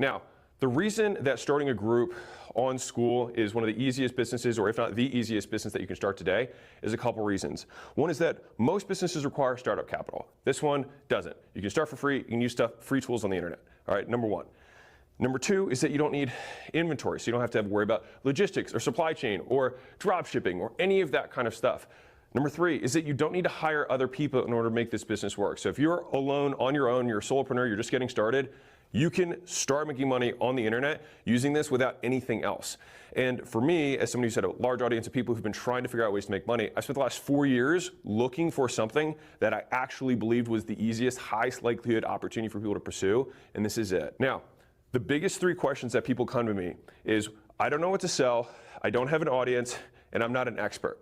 Now, the reason that starting a group on Skool is one of the easiest businesses, or if not the easiest business that you can start today, is a couple reasons. One is that most businesses require startup capital. This one doesn't. You can start for free, you can use free tools on the internet. All right, number one. Number two is that you don't need inventory, so you don't have to worry about logistics or supply chain or drop shipping or any of that kind of stuff. Number three is that you don't need to hire other people in order to make this business work. So if you're alone on your own, you're a solopreneur, you're just getting started, you can start making money on the internet using this without anything else. And for me, as somebody who's had a large audience of people who've been trying to figure out ways to make money, I spent the last 4 years looking for something that I actually believed was the easiest, highest likelihood opportunity for people to pursue, and this is it. Now, the biggest three questions that people come to me is, I don't know what to sell, I don't have an audience, and I'm not an expert.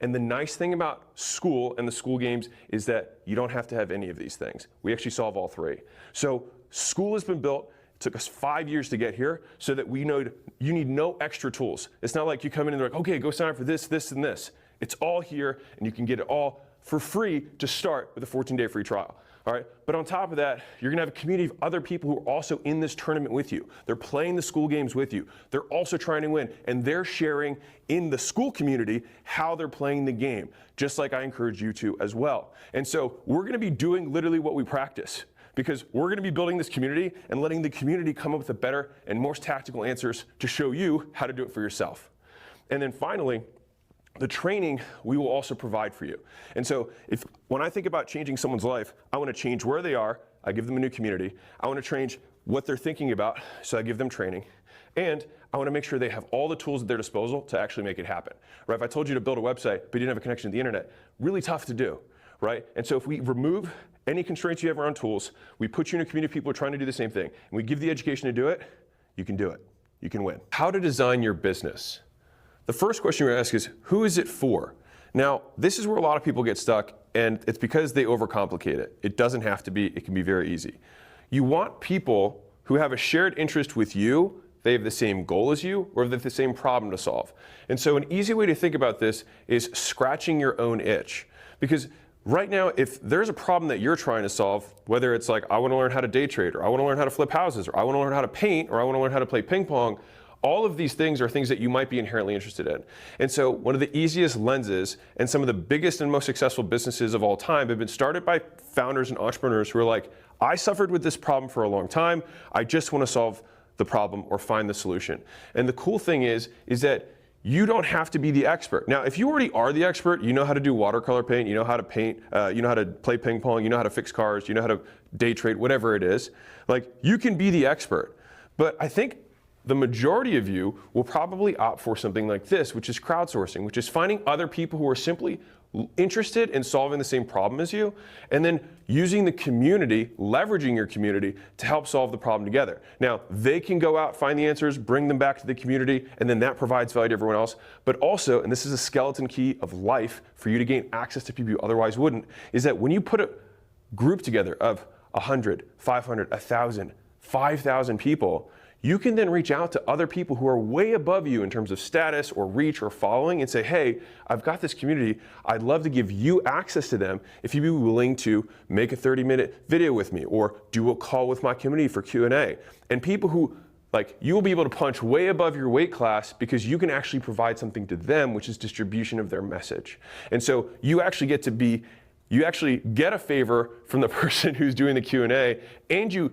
And the nice thing about Skool and the Skool games is that you don't have to have any of these things. We actually solve all three. So Skool has been built, it took us 5 years to get here, so that we know you need no extra tools. It's not like you come in and they're like, okay, go sign up for this, this, and this. It's all here, and you can get it all for free to start with a 14-day free trial. All right, but on top of that, you're gonna have a community of other people who are also in this tournament with you. They're playing the Skool games with you. They're also trying to win, and they're sharing in the Skool community how they're playing the game, just like I encourage you to as well. And so we're gonna be doing literally what we practice, because we're gonna be building this community and letting the community come up with the better and more tactical answers to show you how to do it for yourself. And then finally, the training we will also provide for you. And so when I think about changing someone's life, I want to change where they are, I give them a new community. I want to change what they're thinking about, so I give them training. And I want to make sure they have all the tools at their disposal to actually make it happen. Right? If I told you to build a website, but you didn't have a connection to the internet, really tough to do. Right? And so if we remove any constraints you have around tools, we put you in a community of people who are trying to do the same thing, and we give the education to do it, you can do it. You can win. How to design your business. The first question we ask is, who is it for? Now, this is where a lot of people get stuck, and it's because they overcomplicate it. It doesn't have to be, it can be very easy. You want people who have a shared interest with you, they have the same goal as you, or they have the same problem to solve. And so an easy way to think about this is scratching your own itch. Because right now, if there's a problem that you're trying to solve, whether it's like, I want to learn how to day trade, or I want to learn how to flip houses, or I want to learn how to paint, or I want to learn how to play ping pong, all of these things are things that you might be inherently interested in. And so one of the easiest lenses and some of the biggest and most successful businesses of all time have been started by founders and entrepreneurs who are like, I suffered with this problem for a long time. I just want to solve the problem or find the solution. And the cool thing is that you don't have to be the expert. Now, if you already are the expert, you know how to do watercolor paint, you know how to paint, you know how to play ping pong, you know how to fix cars, you know how to day trade, whatever it is. Like, you can be the expert. But I think the majority of you will probably opt for something like this, which is crowdsourcing, which is finding other people who are simply interested in solving the same problem as you, and then using the community, leveraging your community to help solve the problem together. Now, they can go out, find the answers, bring them back to the community, and then that provides value to everyone else. But also, and this is a skeleton key of life for you to gain access to people you otherwise wouldn't, is that when you put a group together of 100, 500, 1,000, 5,000 people, you can then reach out to other people who are way above you in terms of status or reach or following and say, hey, I've got this community. I'd love to give you access to them if you'd be willing to make a 30-minute video with me or do a call with my community for Q&A. And people who, like, you will be able to punch way above your weight class because you can actually provide something to them, which is distribution of their message. And so you actually get a favor from the person who's doing the Q&A, and you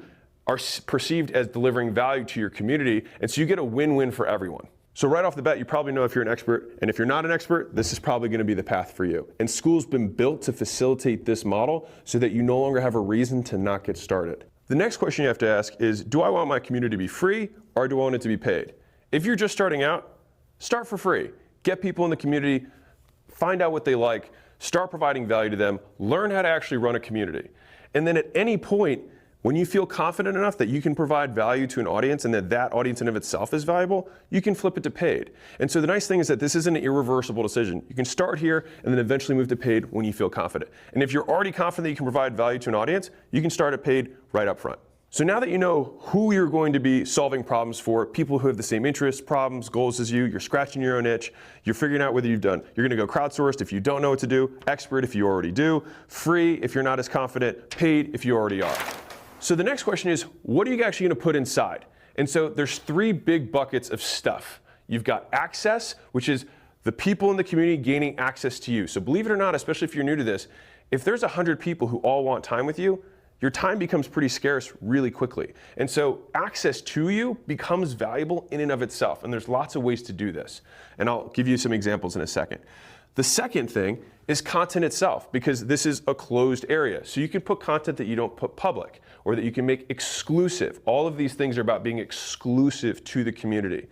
are perceived as delivering value to your community, and so you get a win-win for everyone. So right off the bat, you probably know if you're an expert, and if you're not an expert, this is probably gonna be the path for you. And Skool's been built to facilitate this model so that you no longer have a reason to not get started. The next question you have to ask is, do I want my community to be free, or do I want it to be paid? If you're just starting out, start for free. Get people in the community, find out what they like, start providing value to them, learn how to actually run a community. And then at any point, when you feel confident enough that you can provide value to an audience and that audience in of itself is valuable, you can flip it to paid. And so the nice thing is that this isn't an irreversible decision. You can start here and then eventually move to paid when you feel confident. And if you're already confident that you can provide value to an audience, you can start at paid right up front. So now that you know who you're going to be solving problems for, people who have the same interests, problems, goals as you, you're scratching your own itch, you're figuring out whether you're going to go crowdsourced if you don't know what to do, expert if you already do, free if you're not as confident, paid if you already are. So the next question is, what are you actually going to put inside? And so there's three big buckets of stuff. You've got access, which is the people in the community gaining access to you. So believe it or not, especially if you're new to this, if there's 100 people who all want time with you, your time becomes pretty scarce really quickly. And so access to you becomes valuable in and of itself. And there's lots of ways to do this. And I'll give you some examples in a second. The second thing is content itself, because this is a closed area. So you can put content that you don't put public, or that you can make exclusive. All of these things are about being exclusive to the community.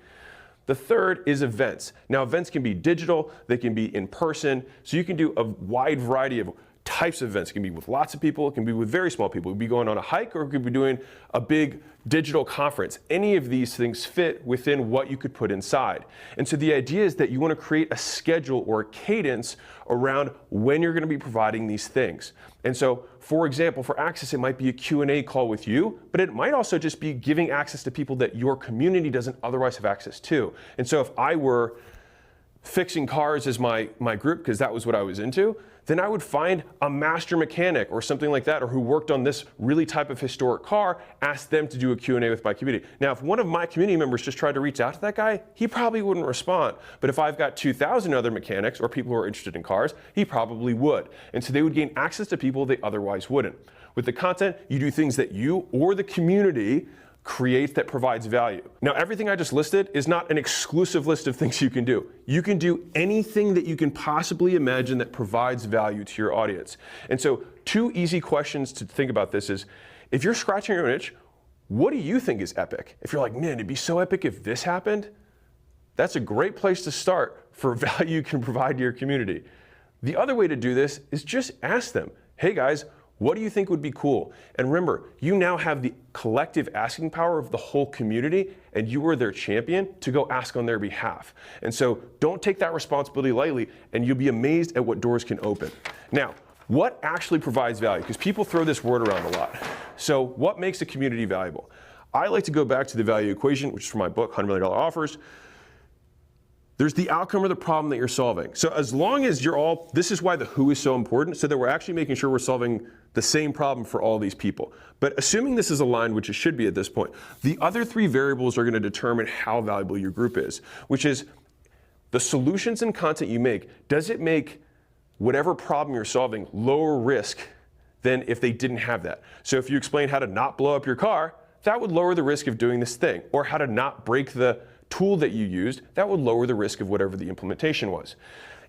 The third is events. Now, events can be digital, they can be in person, so you can do a wide variety of types of events. It can be with lots of people, it can be with very small people. It could be going on a hike, or it could be doing a big digital conference. Any of these things fit within what you could put inside. And so the idea is that you want to create a schedule or a cadence around when you're going to be providing these things. And so, for example, for access, it might be a Q&A call with you, but it might also just be giving access to people that your community doesn't otherwise have access to. And so if I were fixing cars as my group, because that was what I was into, then I would find a master mechanic or something like that, or who worked on this really type of historic car, ask them to do a Q&A with my community. Now, if one of my community members just tried to reach out to that guy, he probably wouldn't respond. But if I've got 2,000 other mechanics or people who are interested in cars, he probably would. And so they would gain access to people they otherwise wouldn't. With the content, you do things that you or the community create that provides value. Now, everything I just listed is not an exclusive list of things you can do. You can do anything that you can possibly imagine that provides value to your audience. And so, two easy questions to think about this is, if you're scratching your own itch, what do you think is epic? If you're like, man, it'd be so epic if this happened, that's a great place to start for value you can provide to your community. The other way to do this is just ask them, hey guys, what do you think would be cool? And remember, you now have the collective asking power of the whole community, and you are their champion to go ask on their behalf. And so don't take that responsibility lightly, and you'll be amazed at what doors can open. Now, what actually provides value? Because people throw this word around a lot. So what makes a community valuable? I like to go back to the value equation, which is from my book, $100 Million Offers. There's the outcome or the problem that you're solving. So as long as you're all, this is why the who is so important, so that we're actually making sure we're solving the same problem for all these people. But assuming this is aligned, which it should be at this point, the other three variables are going to determine how valuable your group is, which is the solutions and content you make. Does it make whatever problem you're solving lower risk than if they didn't have that? So if you explain how to not blow up your car, that would lower the risk of doing this thing, or how to not break the tool that you used, that would lower the risk of whatever the implementation was.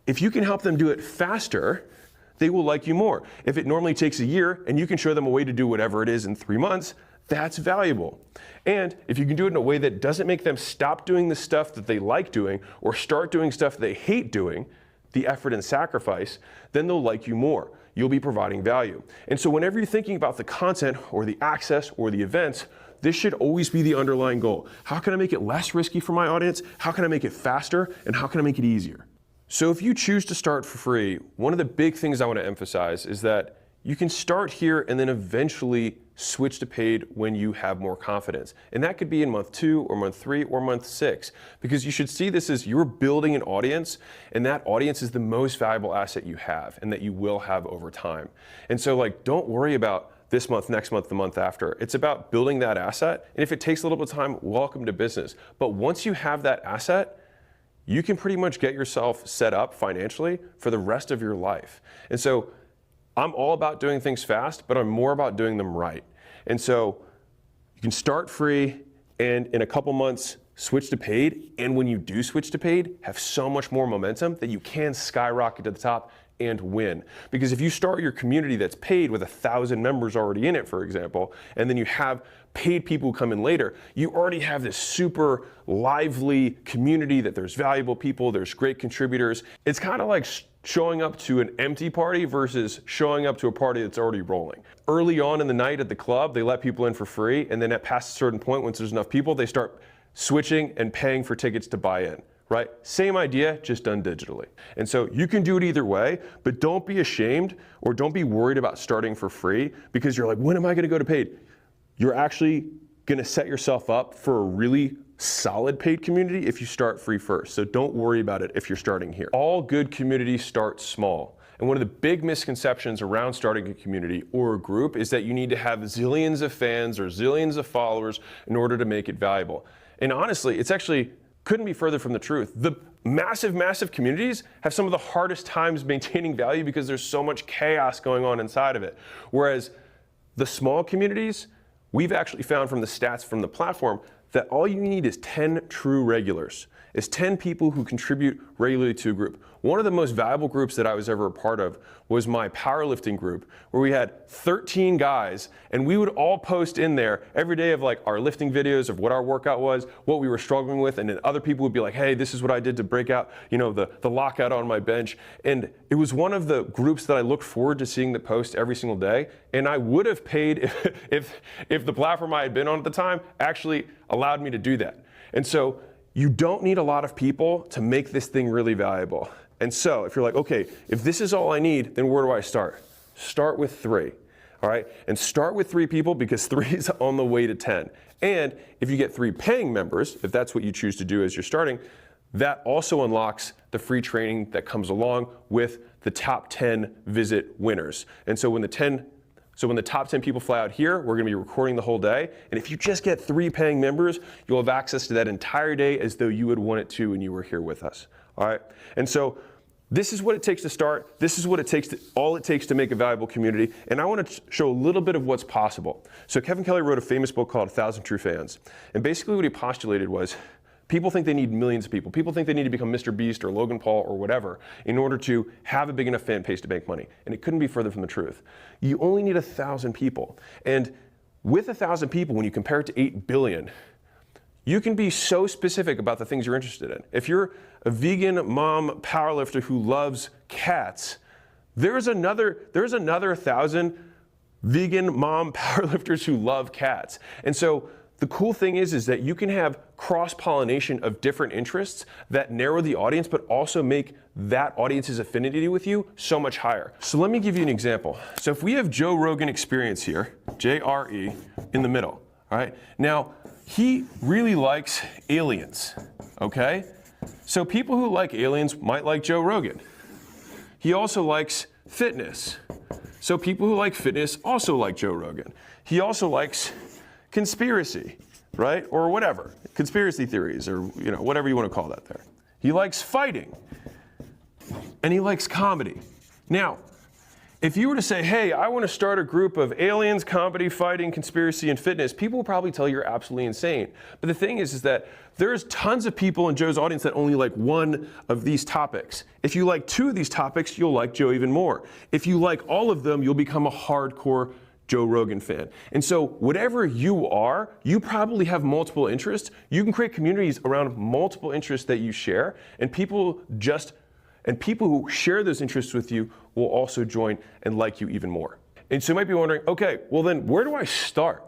If you can help them do it faster, they will like you more. If it normally takes a year and you can show them a way to do whatever it is in 3 months, that's valuable. And if you can do it in a way that doesn't make them stop doing the stuff that they like doing or start doing stuff they hate doing, the effort and sacrifice, then they'll like you more. You'll be providing value. And so whenever you're thinking about the content or the access or the events, this should always be the underlying goal. How can I make it less risky for my audience? How can I make it faster? And how can I make it easier? So if you choose to start for free, one of the big things I want to emphasize is that you can start here and then eventually switch to paid when you have more confidence. And that could be in month 2 or month 3 or month 6, because you should see this as you're building an audience, and that audience is the most valuable asset you have and that you will have over time. And so don't worry about this month, next month, the month after. It's about building that asset. And if it takes a little bit of time, welcome to business. But once you have that asset, you can pretty much get yourself set up financially for the rest of your life. And so I'm all about doing things fast, but I'm more about doing them right. And so you can start free and in a couple months switch to paid. And when you do switch to paid, have so much more momentum that you can skyrocket to the top and win. Because if you start your community that's paid with 1,000 members already in it, for example, and then you have paid people who come in later, you already have this super lively community that there's valuable people, there's great contributors. It's kind of like showing up to an empty party versus showing up to a party that's already rolling. Early on in the night at the club, they let people in for free, and then at past a certain point, once there's enough people, they start switching and paying for tickets to buy in. Right? Same idea, just done digitally. And so you can do it either way, but don't be ashamed or don't be worried about starting for free because you're like, when am I going to go to paid? You're actually going to set yourself up for a really solid paid community if you start free first. So don't worry about it if you're starting here. All good communities start small. And one of the big misconceptions around starting a community or a group is that you need to have zillions of fans or zillions of followers in order to make it valuable. And honestly, it's actually couldn't be further from the truth. The massive communities have some of the hardest times maintaining value because there's so much chaos going on inside of it. Whereas the small communities, we've actually found from the stats from the platform that all you need is 10 true regulars. It's 10 people who contribute regularly to a group. One of the most valuable groups that I was ever a part of was my powerlifting group, where we had 13 guys, and we would all post in there every day of like our lifting videos of what our workout was, what we were struggling with, and then other people would be like, hey, this is what I did to break out, the lockout on my bench. And it was one of the groups that I looked forward to seeing the post every single day, and I would have paid if the platform I had been on at the time actually allowed me to do that. And so you don't need a lot of people to make this thing really valuable. And so if you're like, okay, if this is all I need, then where do I start? Start with 3, all right? And start with 3 people because 3 is on the way to 10. And if you get 3 paying members, if that's what you choose to do as you're starting, that also unlocks the free training that comes along with the top 10 visit winners. And so when the top 10 people fly out here, we're gonna be recording the whole day. And if you just get 3 paying members, you'll have access to that entire day as though you would want it to when you were here with us, all right? And so this is what it takes to start. This is what it takes all it takes to make a valuable community. And I wanna show a little bit of what's possible. So Kevin Kelly wrote a famous book called 1,000 True Fans. And basically what he postulated was, people think they need millions of people. People think they need to become Mr. Beast or Logan Paul or whatever in order to have a big enough fan base to make money. And it couldn't be further from the truth. You only need 1,000 people. And with 1,000 people, when you compare it to 8 billion, you can be so specific about the things you're interested in. If you're a vegan mom powerlifter who loves cats, there's another 1,000 vegan mom powerlifters who love cats. And so the cool thing is that you can have cross-pollination of different interests that narrow the audience, but also make that audience's affinity with you so much higher. So let me give you an example. So if we have Joe Rogan Experience here, J-R-E, in the middle, all right? Now, he really likes aliens, okay? So people who like aliens might like Joe Rogan. He also likes fitness. So people who like fitness also like Joe Rogan. He also likes conspiracy, right? Or whatever, conspiracy theories or whatever you want to call that there. He likes fighting and he likes comedy. Now, if you were to say, hey, I want to start a group of aliens, comedy, fighting, conspiracy, and fitness, people will probably tell you you're absolutely insane. But the thing is that there's tons of people in Joe's audience that only like one of these topics. If you like 2 of these topics, you'll like Joe even more. If you like all of them, you'll become a hardcore Joe Rogan fan. And so whatever you are, you probably have multiple interests. You can create communities around multiple interests that you share, and people who share those interests with you will also join and like you even more. And so you might be wondering, okay, well then where do I start?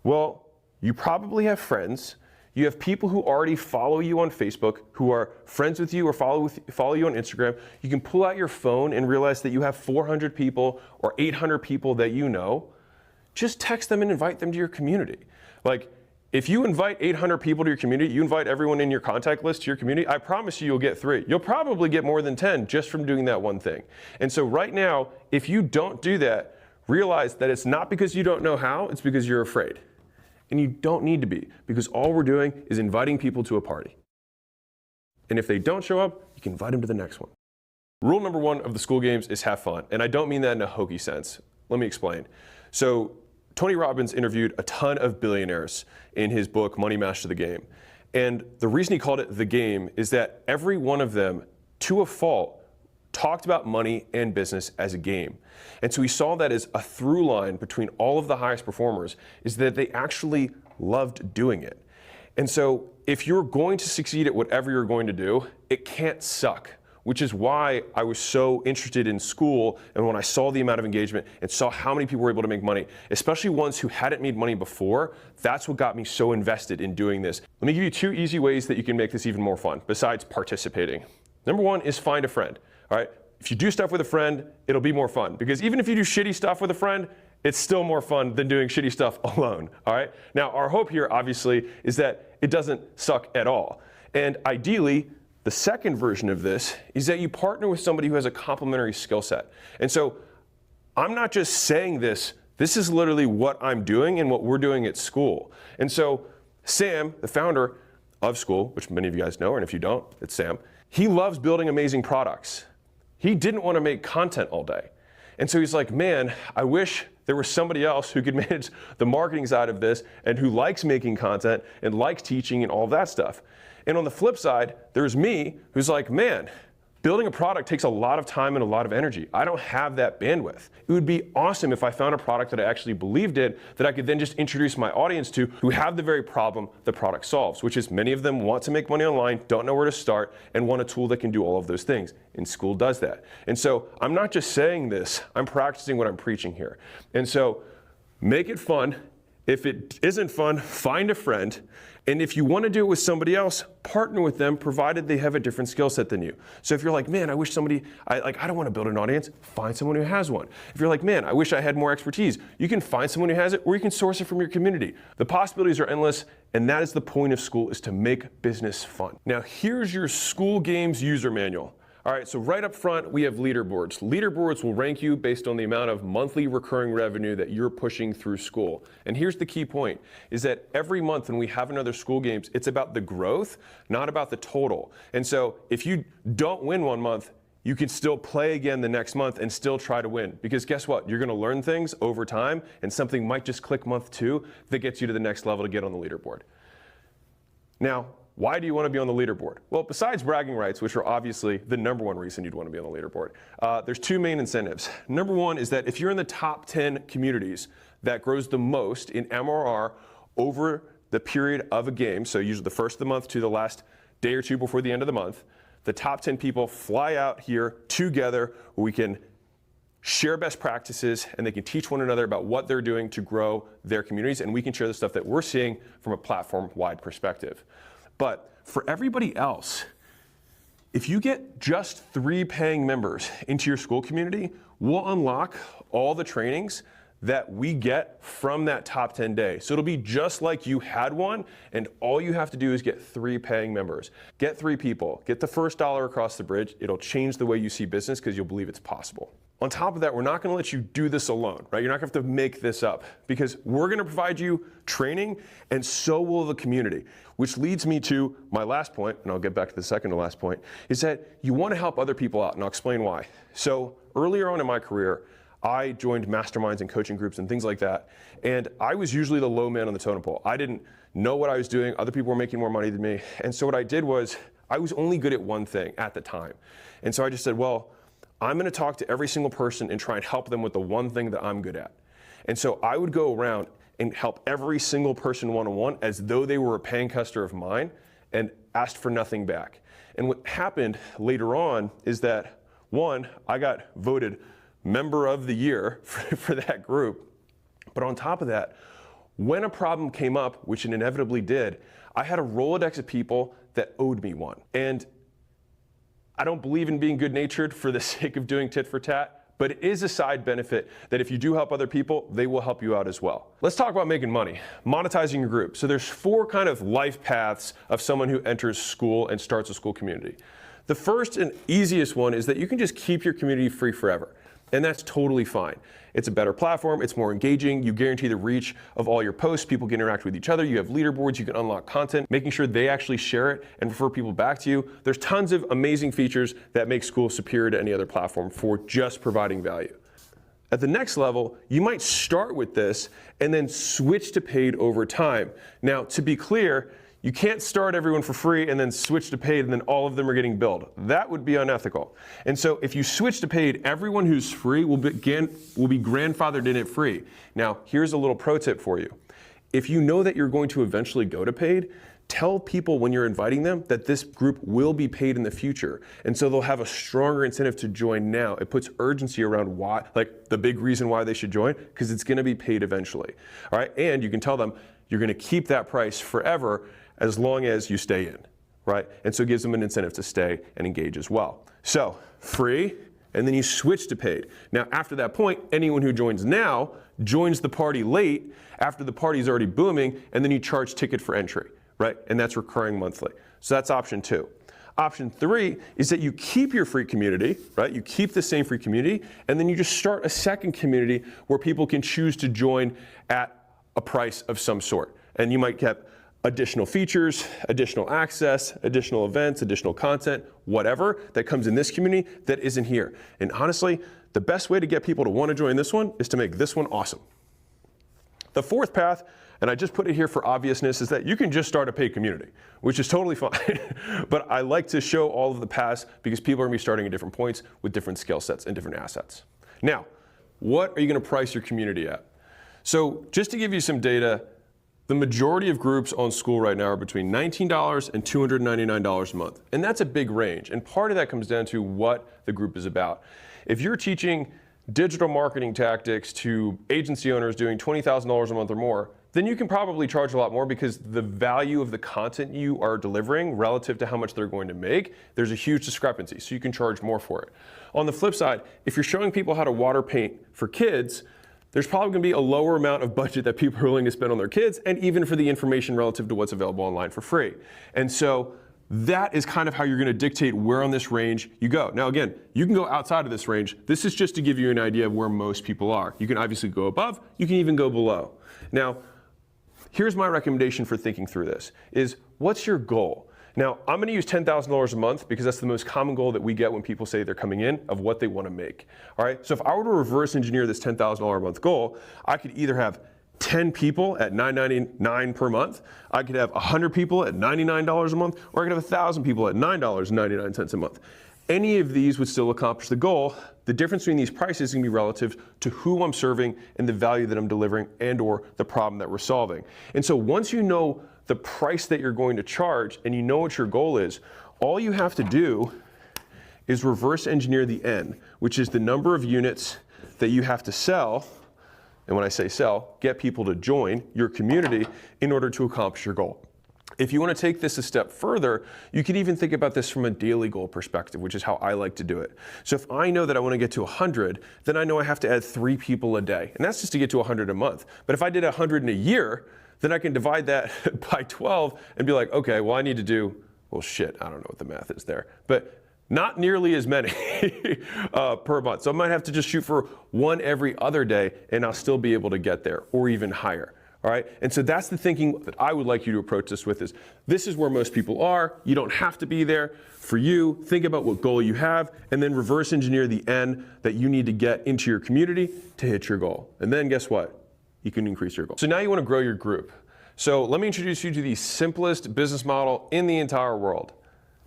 Well, you probably have friends. You have people who already follow you on Facebook, who are friends with you or follow you on Instagram. You can pull out your phone and realize that you have 400 people or 800 people that you know. Just text them and invite them to your community. Like, if you invite 800 people to your community, you invite everyone in your contact list to your community, I promise you'll get 3. You'll probably get more than 10 just from doing that one thing. And so right now, if you don't do that, realize that it's not because you don't know how, it's because you're afraid. And you don't need to be, because all we're doing is inviting people to a party. And if they don't show up, you can invite them to the next one. Rule number 1 of the Skool Games is have fun. And I don't mean that in a hokey sense. Let me explain. So Tony Robbins interviewed a ton of billionaires in his book, Money Master the Game. And the reason he called it the game is that every one of them, to a fault, talked about money and business as a game. And so we saw that as a through line between all of the highest performers is that they actually loved doing it. And so if you're going to succeed at whatever you're going to do, it can't suck. Which is why I was so interested in Skool, and when I saw the amount of engagement and saw how many people were able to make money, especially ones who hadn't made money before, that's what got me so invested in doing this. Let me give you 2 easy ways that you can make this even more fun, besides participating. Number 1 is find a friend, all right? If you do stuff with a friend, it'll be more fun, because even if you do shitty stuff with a friend, it's still more fun than doing shitty stuff alone, all right? Now, our hope here, obviously, is that it doesn't suck at all. And ideally, The second version of this is that you partner with somebody who has a complementary skill set. And so I'm not just saying this, this is literally what I'm doing and what we're doing at Skool. And so Sam, the founder of Skool, which many of you guys know, and if you don't, it's Sam, he loves building amazing products. He didn't want to make content all day. And so he's like, man, I wish there was somebody else who could manage the marketing side of this and who likes making content and likes teaching and all that stuff. And on the flip side, there's me who's like, man, building a product takes a lot of time and a lot of energy. I don't have that bandwidth. It would be awesome if I found a product that I actually believed in that I could then just introduce my audience to who have the very problem the product solves, which is many of them want to make money online, don't know where to start, and want a tool that can do all of those things. And Skool does that. And so I'm not just saying this, I'm practicing what I'm preaching here. And so make it fun. If it isn't fun, find a friend. And if you want to do it with somebody else, partner with them, provided they have a different skill set than you. So if you're like, man, I wish somebody, I don't want to build an audience, find someone who has one. If you're like, man, I wish I had more expertise, you can find someone who has it, or you can source it from your community. The possibilities are endless, and that is the point of Skool, is to make business fun. Now, here's your Skool Games user manual. All right, so right up front, we have leaderboards. Leaderboards will rank you based on the amount of monthly recurring revenue that you're pushing through Skool. And here's the key point, is that every month when we have another Skool Games, it's about the growth, not about the total. And so if you don't win one month, you can still play again the next month and still try to win. Because guess what? You're gonna learn things over time, and something might just click month 2 that gets you to the next level to get on the leaderboard. Now, why do you want to be on the leaderboard? Well, besides bragging rights, which are obviously the #1 reason you'd want to be on the leaderboard, there's 2 main incentives. Number 1 is that if you're in the top 10 communities that grows the most in MRR over the period of a game, so usually the first of the month to the last day or 2 before the end of the month, the top 10 people fly out here together where we can share best practices and they can teach one another about what they're doing to grow their communities, and we can share the stuff that we're seeing from a platform-wide perspective. But for everybody else, if you get just 3 paying members into your Skool community, we'll unlock all the trainings that we get from that top 10 day. So it'll be just like you had one, and all you have to do is get 3 paying members. Get 3 people, get the first dollar across the bridge. It'll change the way you see business because you'll believe it's possible. On top of that, we're not going to let you do this alone, right? You're not going to have to make this up, because we're going to provide you training, and so will the community. Which leads me to my last point, and I'll get back to the second to last point, is that you want to help other people out, and I'll explain why. So earlier on in my career, I joined masterminds and coaching groups and things like that, and I was usually the low man on the totem pole. I didn't know what I was doing. Other people were making more money than me, and so what I did was I was only good at one thing at the time. And so I just said, well, I'm going to talk to every single person and try and help them with the one thing that I'm good at. And so I would go around and help every single person one-on-one as though they were a paying customer of mine and asked for nothing back. And what happened later on is that, 1, I got voted member of the year for that group. But on top of that, when a problem came up, which it inevitably did, I had a Rolodex of people that owed me one. And I don't believe in being good-natured for the sake of doing tit for tat, but it is a side benefit that if you do help other people, they will help you out as well. Let's talk about making money, monetizing your group. So there's 4 kind of life paths of someone who enters Skool and starts a Skool community. The first and easiest one is that you can just keep your community free forever. And that's totally fine. It's a better platform, it's more engaging, you guarantee the reach of all your posts, people can interact with each other, you have leaderboards, you can unlock content, making sure they actually share it and refer people back to you. There's tons of amazing features that make Skool superior to any other platform for just providing value. At the next level, you might start with this and then switch to paid over time. Now, to be clear, you can't start everyone for free and then switch to paid and then all of them are getting billed. That would be unethical. And so if you switch to paid, everyone who's free will be grandfathered in at free. Now, here's a little pro tip for you. If you know that you're going to eventually go to paid, tell people when you're inviting them that this group will be paid in the future. And so they'll have a stronger incentive to join now. It puts urgency around why, like the big reason why they should join, because it's going to be paid eventually. All right, and you can tell them you're going to keep that price forever as long as you stay in, right? And so it gives them an incentive to stay and engage as well. So free, and then you switch to paid. Now, after that point, anyone who joins now joins the party late after the party is already booming, and then you charge ticket for entry, right? And that's recurring monthly. So that's option 2. Option 3 is that you keep your free community, right? You keep the same free community, and then you just start a second community where people can choose to join at a price of some sort. And you might get additional features, additional access, additional events, additional content, whatever that comes in this community that isn't here. And honestly, the best way to get people to want to join this one is to make this one awesome. The fourth path, and I just put it here for obviousness, is that you can just start a paid community, which is totally fine. But I like to show all of the paths because people are going to be starting at different points with different skill sets and different assets. Now, what are you going to price your community at? So just to give you some data, the majority of groups on Skool right now are between $19 and $299 a month. And that's a big range. And part of that comes down to what the group is about. If you're teaching digital marketing tactics to agency owners doing $20,000 a month or more, then you can probably charge a lot more because the value of the content you are delivering relative to how much they're going to make, there's a huge discrepancy, so you can charge more for it. On the flip side, if you're showing people how to water paint for kids, there's probably going to be a lower amount of budget that people are willing to spend on their kids, and even for the information relative to what's available online for free. And so that is kind of how you're going to dictate where on this range you go. Now again, you can go outside of this range. This is just to give you an idea of where most people are. You can obviously go above, you can even go below. Now, here's my recommendation for thinking through this, is what's your goal? Now, I'm going to use $10,000 a month because that's the most common goal that we get when people say they're coming in of what they want to make. All right, so if I were to reverse engineer this $10,000 a month goal, I could either have 10 people at $9.99 per month, I could have 100 people at $99 a month, or I could have 1,000 people at $9.99 a month. Any of these would still accomplish the goal. The difference between these prices is going to be relative to who I'm serving and the value that I'm delivering and or the problem that we're solving. And so once you know the price that you're going to charge and you know what your goal is, all you have to do is reverse engineer the N, which is the number of units that you have to sell. And when I say sell, get people to join your community in order to accomplish your goal. If you want to take this a step further, you can even think about this from a daily goal perspective, which is how I like to do it. So if I know that I want to get to 100, then I know I have to add 3 people a day. And that's just to get to 100 a month. But if I did 100 in a year, then I can divide that by 12 and be like, okay, well, I need to do, well, shit, I don't know what the math is there. But not nearly as many per month. So I might have to just shoot for 1 every other day, and I'll still be able to get there, or even higher. All right, and so that's the thinking that I would like you to approach this with, is this is where most people are. You don't have to be there. For you, think about what goal you have, and then reverse engineer the N that you need to get into your community to hit your goal. And then guess what? You can increase your goal. So now you want to grow your group. So let me introduce you to the simplest business model in the entire world.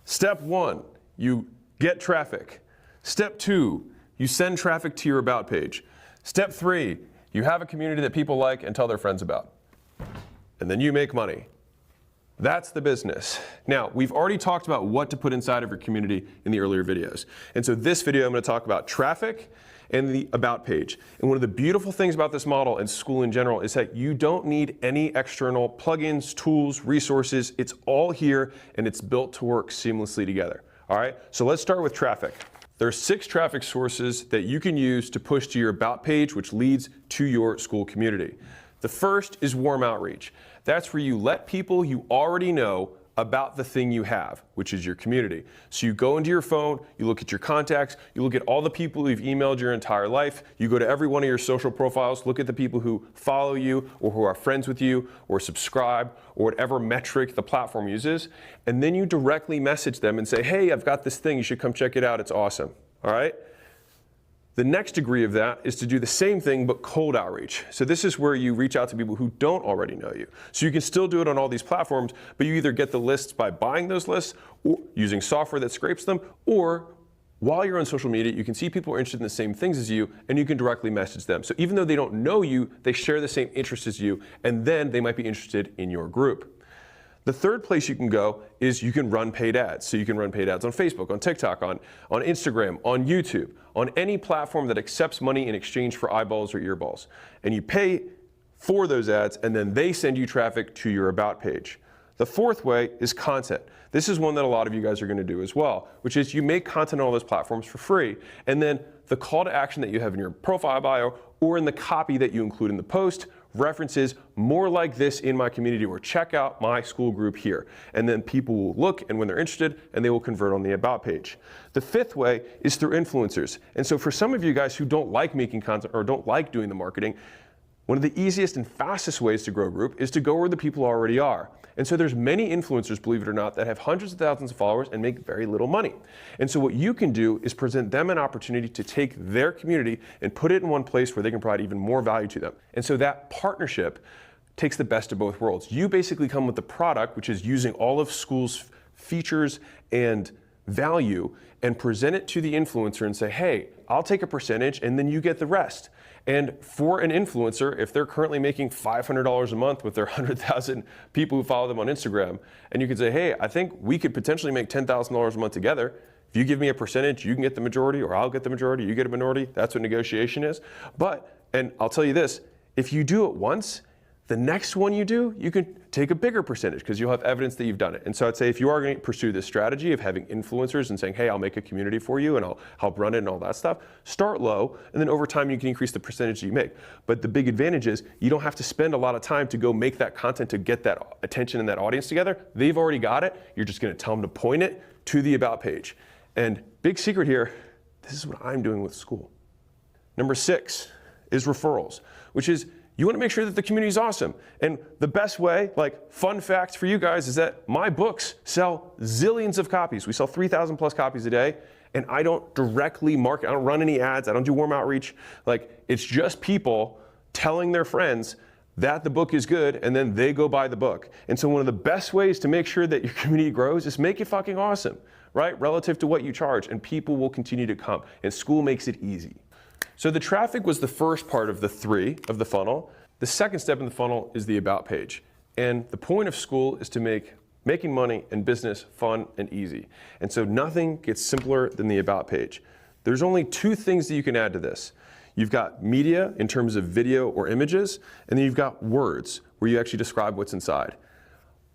Step 1, you get traffic. Step 2, you send traffic to your About page. Step 3, you have a community that people like and tell their friends about. And then you make money. That's the business. Now, we've already talked about what to put inside of your community in the earlier videos. And so this video, I'm going to talk about traffic and the About page. And one of the beautiful things about this model and Skool in general is that you don't need any external plugins, tools, resources. It's all here, and it's built to work seamlessly together. All right, so let's start with traffic. There are 6 traffic sources that you can use to push to your About page, which leads to your Skool community. The first is warm outreach. That's where you let people you already know about the thing you have, which is your community. So you go into your phone, you look at your contacts, you look at all the people you've emailed your entire life, you go to every one of your social profiles, look at the people who follow you or who are friends with you or subscribe or whatever metric the platform uses, and then you directly message them and say, hey, I've got this thing, you should come check it out, it's awesome. All right? The next degree of that is to do the same thing but cold outreach. So this is where you reach out to people who don't already know you. So you can still do it on all these platforms, but you either get the lists by buying those lists or using software that scrapes them, or while you're on social media, you can see people are interested in the same things as you, and you can directly message them. So even though they don't know you, they share the same interests as you, and then they might be interested in your group. The third place you can go is you can run paid ads. So you can run paid ads on Facebook, on TikTok, on Instagram, on YouTube, on any platform that accepts money in exchange for eyeballs or earballs. And you pay for those ads, and then they send you traffic to your About page. The fourth way is content. This is one that a lot of you guys are going to do as well, which is you make content on all those platforms for free, and then the call to action that you have in your profile bio or in the copy that you include in the post references more like this in my community, or check out my Skool group here. And then people will look, and when they're interested, and they will convert on the About page. The fifth way is through influencers. And so for some of you guys who don't like making content or don't like doing the marketing, one of the easiest and fastest ways to grow a group is to go where the people already are. And so there's many influencers, believe it or not, that have hundreds of thousands of followers and make very little money. And so what you can do is present them an opportunity to take their community and put it in one place where they can provide even more value to them. And so that partnership takes the best of both worlds. You basically come with the product, which is using all of Skool's features and value, and present it to the influencer and say, hey, I'll take a percentage and then you get the rest. And for an influencer, if they're currently making $500 a month with their 100,000 people who follow them on Instagram, and you could say, hey, I think we could potentially make $10,000 a month together. If you give me a percentage, you can get the majority, or I'll get the majority, you get a minority. That's what negotiation is. And I'll tell you this, if you do it once, the next one you do, you can take a bigger percentage because you'll have evidence that you've done it. And so I'd say if you are going to pursue this strategy of having influencers and saying, hey, I'll make a community for you and I'll help run it and all that stuff, start low, and then over time you can increase the percentage that you make. But the big advantage is you don't have to spend a lot of time to go make that content to get that attention and that audience together. They've already got it. You're just going to tell them to point it to the About page. And big secret here, this is what I'm doing with Skool. Number 6 is referrals, which is you want to make sure that the community is awesome. And the best way, like fun fact for you guys, is that my books sell zillions of copies. We sell 3,000 plus copies a day, and I don't directly market. I don't run any ads. I don't do warm outreach. Like, it's just people telling their friends that the book is good, and then they go buy the book. And so one of the best ways to make sure that your community grows is make it fucking awesome, right? Relative to what you charge, and people will continue to come. And Skool makes it easy. So the traffic was the first part of the 3 of the funnel. The second step in the funnel is the About page. And the point of Skool is to make making money and business fun and easy. And so nothing gets simpler than the About page. There's only 2 things that you can add to this. You've got media in terms of video or images, and then you've got words where you actually describe what's inside.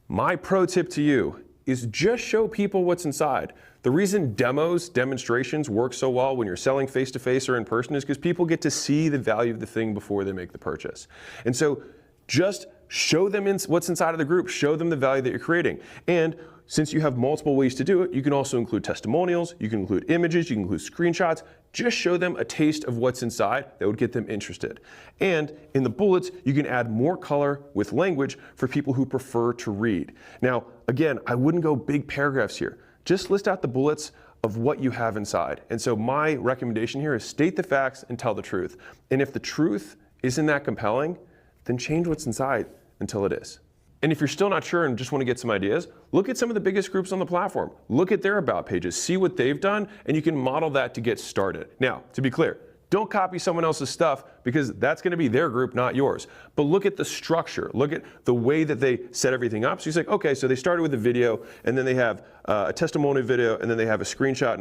My pro tip to you is just show people what's inside. The reason demonstrations work so well when you're selling face-to-face or in person is because people get to see the value of the thing before they make the purchase. And so just show them what's inside of the group, show them the value that you're creating. And since you have multiple ways to do it, you can also include testimonials, you can include images, you can include screenshots. Just show them a taste of what's inside that would get them interested. And in the bullets, you can add more color with language for people who prefer to read. Now, again, I wouldn't go big paragraphs here. Just list out the bullets of what you have inside. And so my recommendation here is state the facts and tell the truth. And if the truth isn't that compelling, then change what's inside until it is. And if you're still not sure and just want to get some ideas, look at some of the biggest groups on the platform. Look at their About pages, see what they've done, and you can model that to get started. Now, to be clear, don't copy someone else's stuff because that's going to be their group, not yours. But look at the structure. Look at the way that they set everything up. So you say, okay, so they started with a video, and then they have a testimonial video, and then they have a screenshot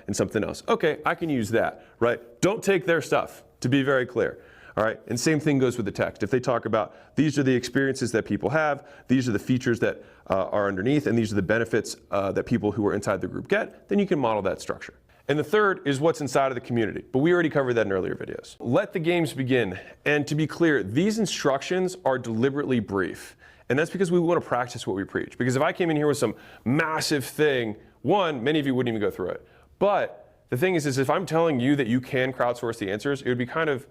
and something else. Okay, I can use that, right? Don't take their stuff, to be very clear. All right, and same thing goes with the text. If they talk about these are the experiences that people have, these are the features that are underneath, and these are the benefits that people who are inside the group get, then you can model that structure. And the third is what's inside of the community, but we already covered that in earlier videos. Let the games begin. And to be clear, these instructions are deliberately brief. And that's because we want to practice what we preach. Because if I came in here with some massive thing, one, many of you wouldn't even go through it. But the thing is if I'm telling you that you can crowdsource the answers, it would be kind of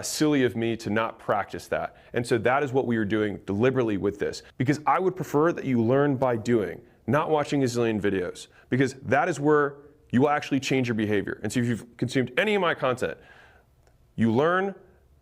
silly of me to not practice that. And so that is what we are doing deliberately with this. Because I would prefer that you learn by doing, not watching a zillion videos. Because that is where you will actually change your behavior. And so if you've consumed any of my content, you learn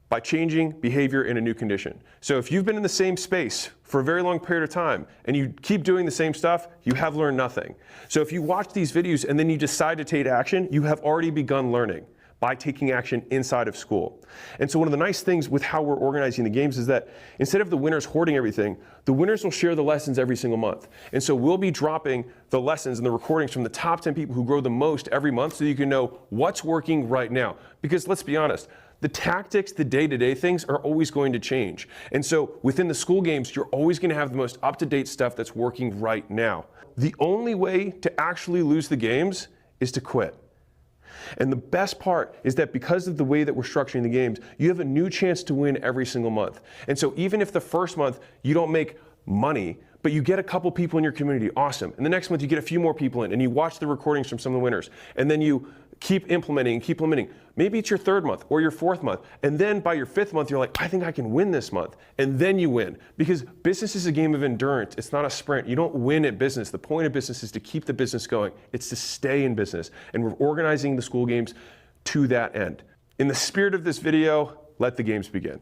by changing behavior in a new condition. So if you've been in the same space for a very long period of time and you keep doing the same stuff, you have learned nothing. So if you watch these videos and then you decide to take action, you have already begun learning by taking action inside of Skool. And so one of the nice things with how we're organizing the games is that instead of the winners hoarding everything, the winners will share the lessons every single month. And so we'll be dropping the lessons and the recordings from the top 10 people who grow the most every month so you can know what's working right now. Because let's be honest, the tactics, the day-to-day things are always going to change. And so within the Skool games, you're always going to have the most up-to-date stuff that's working right now. The only way to actually lose the games is to quit. And the best part is that because of the way that we're structuring the games, you have a new chance to win every single month. And so even if the first month you don't make money, but you get a couple people in your community, awesome. And the next month you get a few more people in and you watch the recordings from some of the winners. And then you keep implementing and keep implementing. Maybe it's your third month or your fourth month. And then by your fifth month, you're like, I think I can win this month. And then you win. Because business is a game of endurance. It's not a sprint. You don't win at business. The point of business is to keep the business going. It's to stay in business. And we're organizing the Skool games to that end. In the spirit of this video, let the games begin.